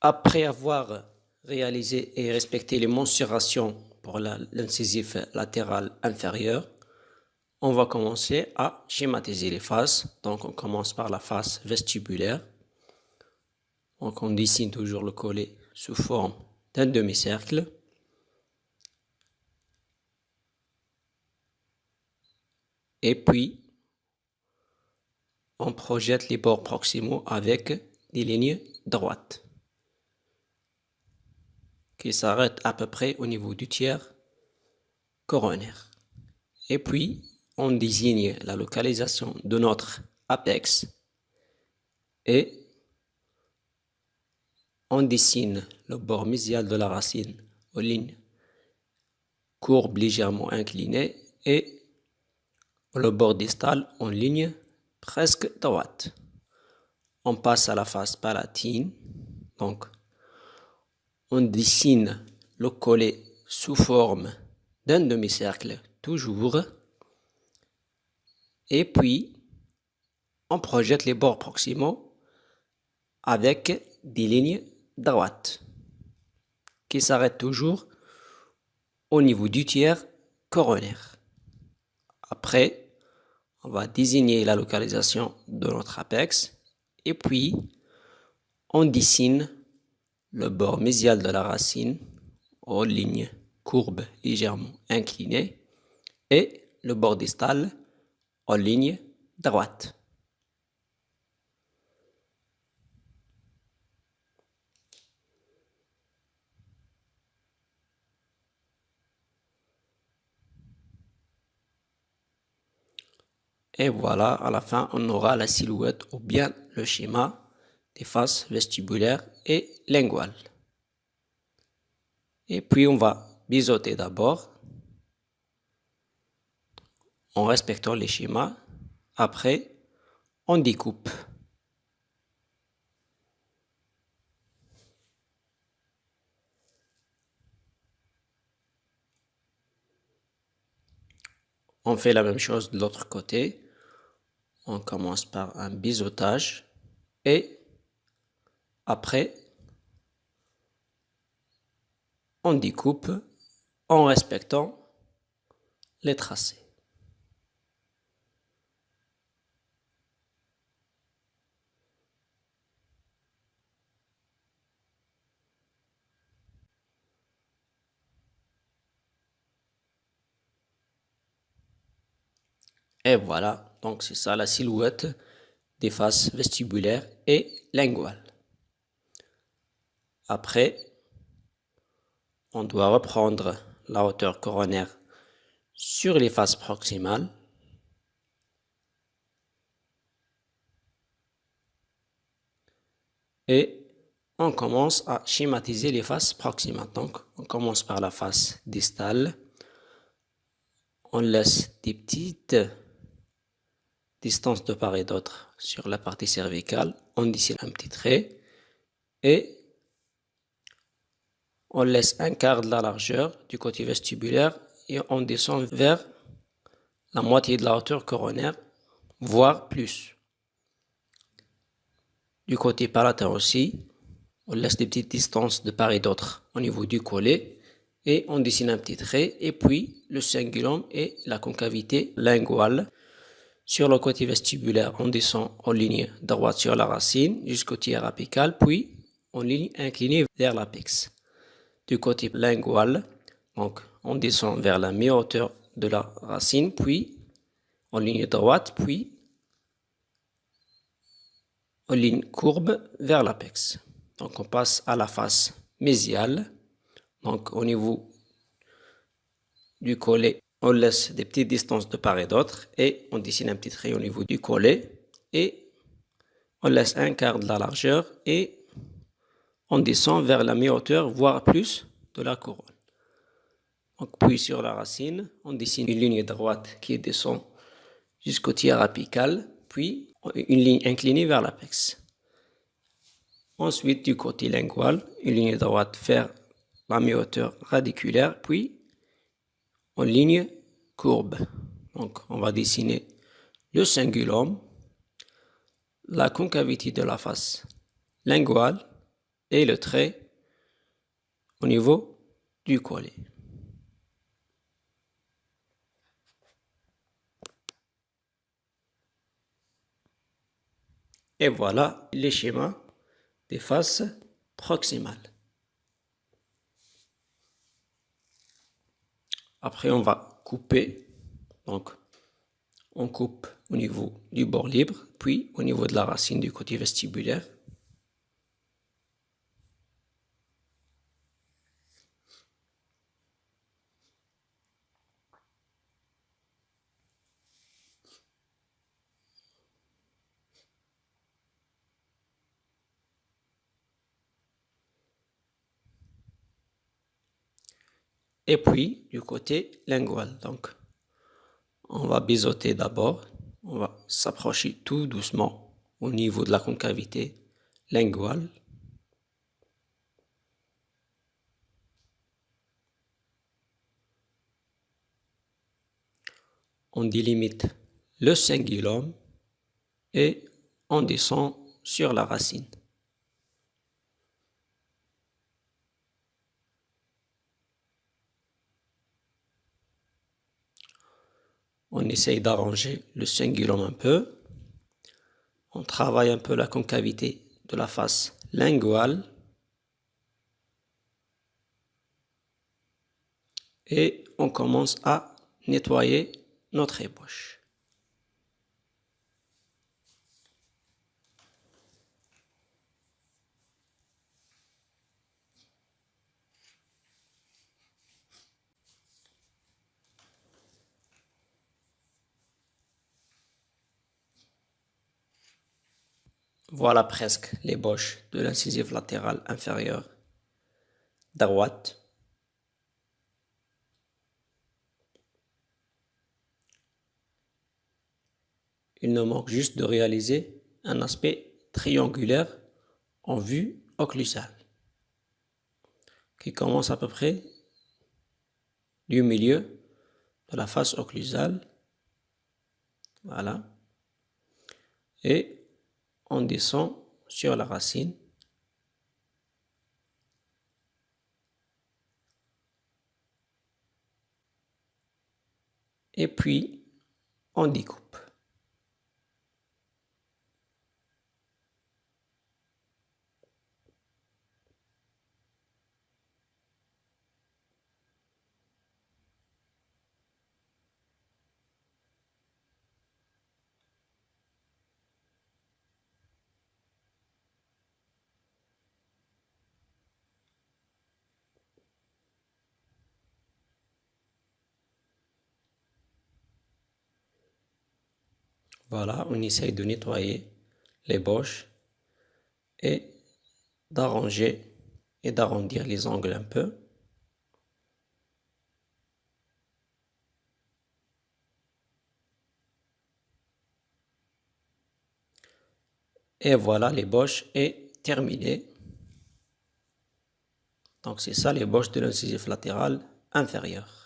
Après avoir réalisé et respecté les mensurations pour l'incisif latéral inférieur, on va commencer à schématiser les faces. Donc on commence par la face vestibulaire. Donc on dessine toujours le collet sous forme d'un demi-cercle. Et puis, on projette les bords proximaux avec des lignes droites qui s'arrêtent à peu près au niveau du tiers coronaire. Et puis, on désigne la localisation de notre apex et on dessine le bord mésial de la racine aux lignes courbes légèrement inclinées et le bord distal en ligne presque droite. On passe à la face palatine. Donc, on dessine le collet sous forme d'un demi-cercle toujours. Et puis, on projette les bords proximaux avec des lignes droites qui s'arrêtent toujours au niveau du tiers coronaire. Après, on va désigner la localisation de notre apex et puis on dessine le bord mésial de la racine aux lignes courbes légèrement inclinées et le bord distal aux lignes droites. Et voilà, à la fin, on aura la silhouette ou bien le schéma des faces vestibulaires et linguales. Et puis, on va biseauter d'abord en respectant les schémas. Après, on découpe. On fait la même chose de l'autre côté. On commence par un biseautage et après, on découpe en respectant les tracés. Et voilà, donc c'est ça la silhouette des faces vestibulaires et linguales. Après, on doit reprendre la hauteur coronaire sur les faces proximales. Et on commence à schématiser les faces proximales. Donc, on commence par la face distale. On laisse des petites distances de part et d'autre sur la partie cervicale. On dessine un petit trait et on laisse un quart de la largeur du côté vestibulaire et on descend vers la moitié de la hauteur coronaire, voire plus. Du côté palatin aussi, on laisse des petites distances de part et d'autre au niveau du collet et on dessine un petit trait et puis le cingulum et la concavité linguale. Sur le côté vestibulaire, on descend en ligne droite sur la racine jusqu'au tiers apical, puis en ligne inclinée vers l'apex. Du côté lingual, donc on descend vers la mi-hauteur de la racine, puis en ligne droite, puis en ligne courbe vers l'apex. Donc on passe à la face mésiale. Donc au niveau du collet, on laisse des petites distances de part et d'autre et on dessine un petit trait au niveau du collet et on laisse un quart de la largeur et on descend vers la mi-hauteur, voire plus de la couronne. Donc, puis sur la racine, on dessine une ligne droite qui descend jusqu'au tiers apical, puis une ligne inclinée vers l'apex. Ensuite, du côté lingual, une ligne droite vers la mi-hauteur radiculaire, puis en ligne courbe. Donc, on va dessiner le cingulum, la concavité de la face linguale et le trait au niveau du collet. Et voilà les schémas des faces proximales. Après, on va couper. Donc, on coupe au niveau du bord libre, puis au niveau de la racine du côté vestibulaire. Et puis, du côté lingual. Donc, on va biseauter d'abord. On va s'approcher tout doucement au niveau de la concavité linguale. On délimite le cingulum et on descend sur la racine. On essaye d'arranger le cingulum un peu. On travaille un peu la concavité de la face linguale. Et on commence à nettoyer notre ébauche. Voilà presque l'ébauche de l'incisive latérale inférieure droite. Il nous manque juste de réaliser un aspect triangulaire en vue occlusale qui commence à peu près du milieu de la face occlusale. Voilà. Et on descend sur la racine. Et puis, on découpe. Voilà, on essaye de nettoyer l'ébauche et d'arranger et d'arrondir les angles un peu. Et voilà, l'ébauche est terminée. Donc c'est ça l'ébauche de l'incisif latéral inférieur.